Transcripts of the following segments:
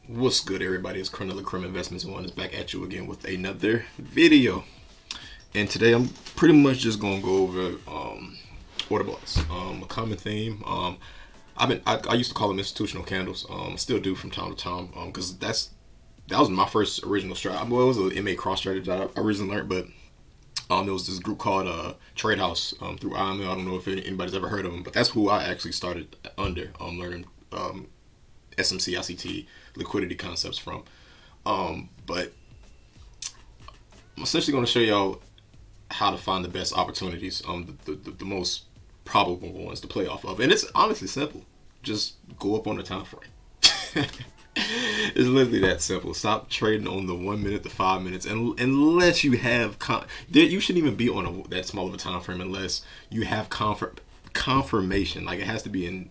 What's good, everybody? It's Colonel Crim Investments One is back at you again with another video. And today I'm pretty much just gonna go over order blocks. A common theme. I used to call them institutional candles. Still do from time to time. Because that was my first original strat. Well, it was an MA cross strategy that I originally learned, but there was this group called Trade House through IML. I don't know if anybody's ever heard of them, but that's who I actually started under learning SMC, ICT, liquidity concepts from. But I'm essentially going to show y'all how to find the best opportunities, the most probable ones to play off of. And it's honestly simple. Just go up on the time frame. It's literally that simple. Stop trading on the 1 minute to 5 minutes, and unless you have you shouldn't even be on that small of a time frame unless you have confirmation. Like, it has to be in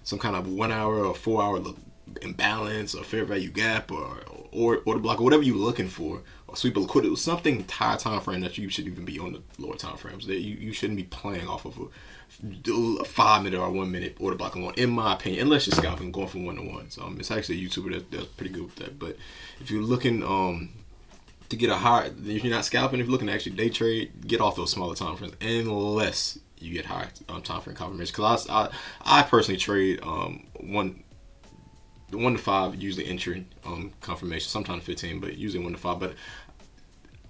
some kind of 1 hour or 4 hour imbalance or fair value gap or order block or whatever you're looking for, or sweep of liquidity, something higher time frame that you should even be on the lower time frames. That you shouldn't be playing off of a 5 minute or 1 minute order block alone, in my opinion, unless you're scalping going from 1 to 1. So it's actually a YouTuber that's pretty good with that. But if you're looking to get a higher, if you're not scalping, if you're looking to actually day trade, get off those smaller time frames unless you get higher time frame confirmation. Because I personally trade the 1 to 5 usually entering confirmation, sometimes 15, but usually 1 to 5. But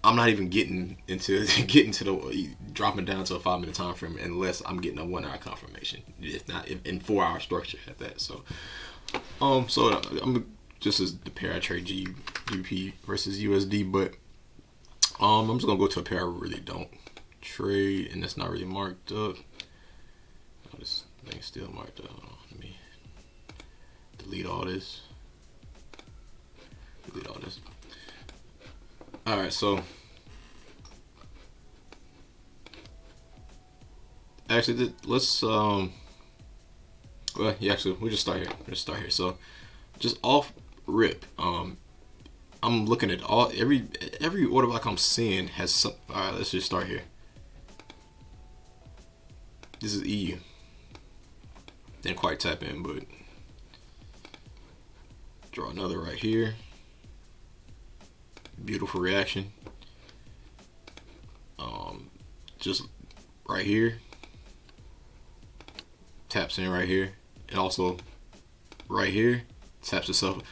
I'm not even getting into the dropping down to a 5 minute time frame unless I'm getting a 1 hour confirmation. If not, in 4 hour structure at that. So I'm just as the pair I trade GBP versus USD, but I'm just gonna go to a pair I really don't trade, and that's not really marked up. Oh, this thing's still marked up. Let me delete all this. Alright, so actually let's we'll just start here. So just off rip, I'm looking at every order block I'm seeing has some. Alright, let's just start here. This is EU. Didn't quite tap in, but draw another right here. Beautiful reaction. Just right here. Taps in right here. And also right here. Taps itself.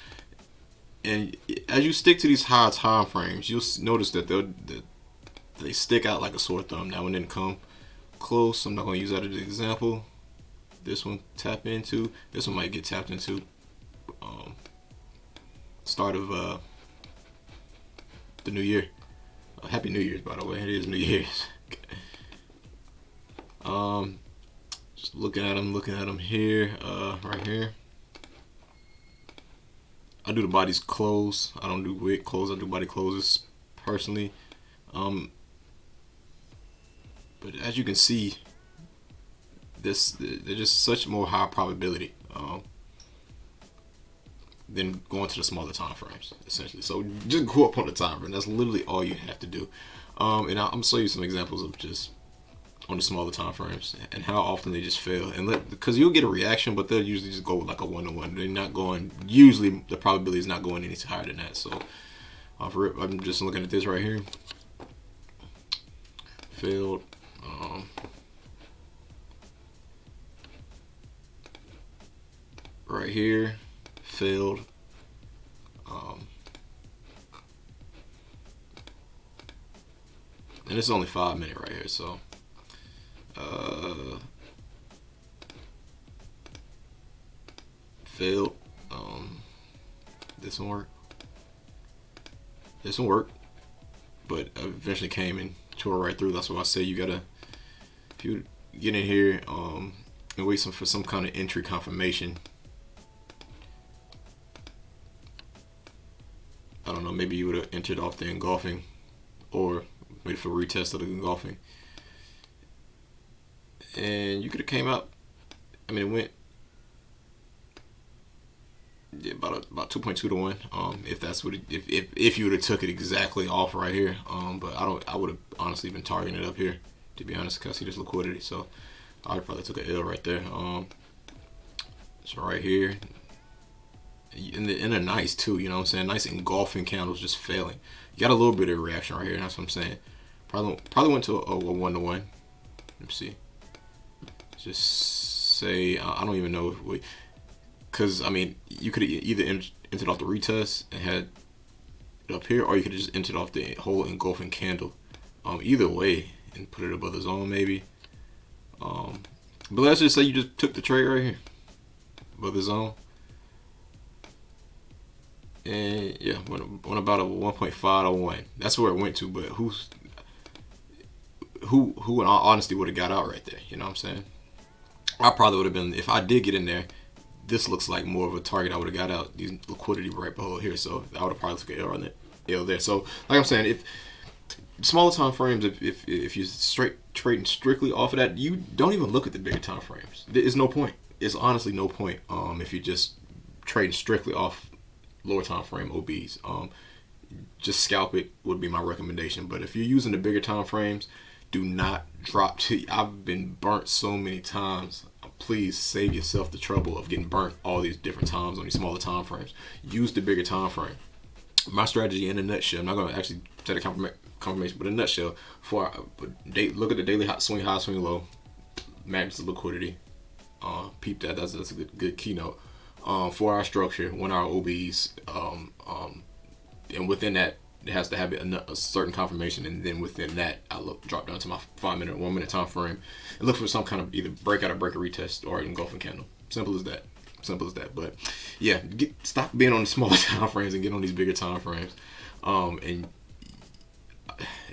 And as you stick to these higher time frames, you'll notice that they stick out like a sore thumb. That one didn't come close. I'm not going to use that as an example. This one tap into. This one might get tapped into. Start of the new year. Happy New Year's, by the way. It is New Year's. Just looking at them here, right here. I do the bodies close. I don't do wick close. I do body closes personally. But as you can see, they're just such more high probability than going to the smaller time frames, essentially. So just go up on the time frame. That's literally all you have to do. And I'm gonna show you some examples of just on the smaller time frames and how often they just fail. And because you'll get a reaction, but they'll usually just go with like a 1 to 1. They're not going. Usually the probability is not going any higher than that. So I'm just looking at this right here. Failed. Right here. Failed. And it's only 5 minute right here, so failed. This one worked, but eventually came and tore right through. That's why I say you gotta, if you get in here and wait for some kind of entry confirmation. I don't know, maybe you would have entered off the engulfing or wait for a retest of the engulfing. And you could have came out, I mean, it went about 2.2 to 1. If that's what if you would have took it exactly off right here. But I would have honestly been targeting it up here, to be honest, because I see this liquidity. So I probably took an L right there. So right here, and they're nice too. You know what I'm saying? Nice engulfing candles, just failing. You got a little bit of reaction right here. That's what I'm saying. Probably went to a 1-to-1. Let me see. Just say I don't even know if we, because I mean you could either entered off the retest and had it up here, or you could just entered off the whole engulfing candle. Either way, and put it above the zone maybe. But let's just say you just took the trade right here above the zone. And yeah, went about a 1.5 to 1. That's where it went to. But who in all honesty would have got out right there? You know what I'm saying? I probably would have been, if I did get in there. This looks like more of a target I would have got out. These liquidity right below here, so I would have probably took an L on it, L there. So like I'm saying, if smaller time frames, if you're trading strictly off of that, you don't even look at the bigger time frames. There's no point. It's honestly no point. If you just trading strictly off lower time frame OBs, just scalp it would be my recommendation. But if you're using the bigger time frames, do not drop to. I've been burnt so many times. Please save yourself the trouble of getting burnt all these different times on these smaller time frames. Use the bigger time frame. My strategy in a nutshell, I'm not going to actually set a confirmation, but in a nutshell, look at the daily swing high, swing low, match the liquidity. Peep that. That's a good keynote. 4-hour structure, 1-hour OBs, and within that, it has to have a certain confirmation, and then within that, I drop down to my 5-minute, 1-minute time frame, and look for some kind of either breakout or break a retest or engulfing candle. Simple as that. Simple as that. But yeah, stop being on the smaller time frames and get on these bigger time frames, and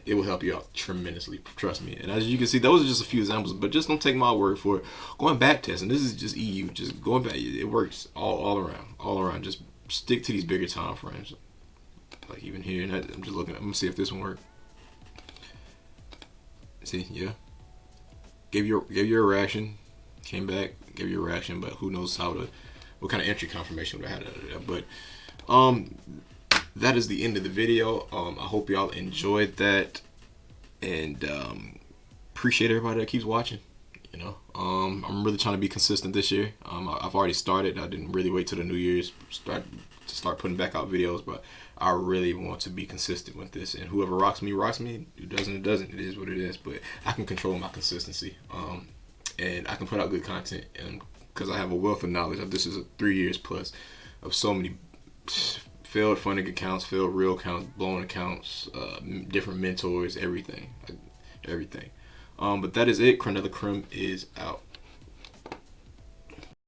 it will help you out tremendously. Trust me. And as you can see, those are just a few examples, but just don't take my word for it. Going back testing, this is just EU. Just going back, it works all around. Just stick to these bigger time frames. Like even here, and I'm just looking. I'm gonna see if this one worked. See, yeah, gave you a reaction, came back, gave you a reaction, but who knows what kind of entry confirmation would have had out of that. But that is the end of the video. I hope y'all enjoyed that, and appreciate everybody that keeps watching. You know, I'm really trying to be consistent this year. I've already started. I didn't really wait till the New Year's to start putting back out videos, but I really want to be consistent with this. And whoever rocks me. Who doesn't, it doesn't. It is what it is. But I can control my consistency, and I can put out good content. And because I have a wealth of knowledge, this is 3 years plus of so many failed funding accounts, failed real accounts, blown accounts, different mentors, everything. But that is it. Crim is out.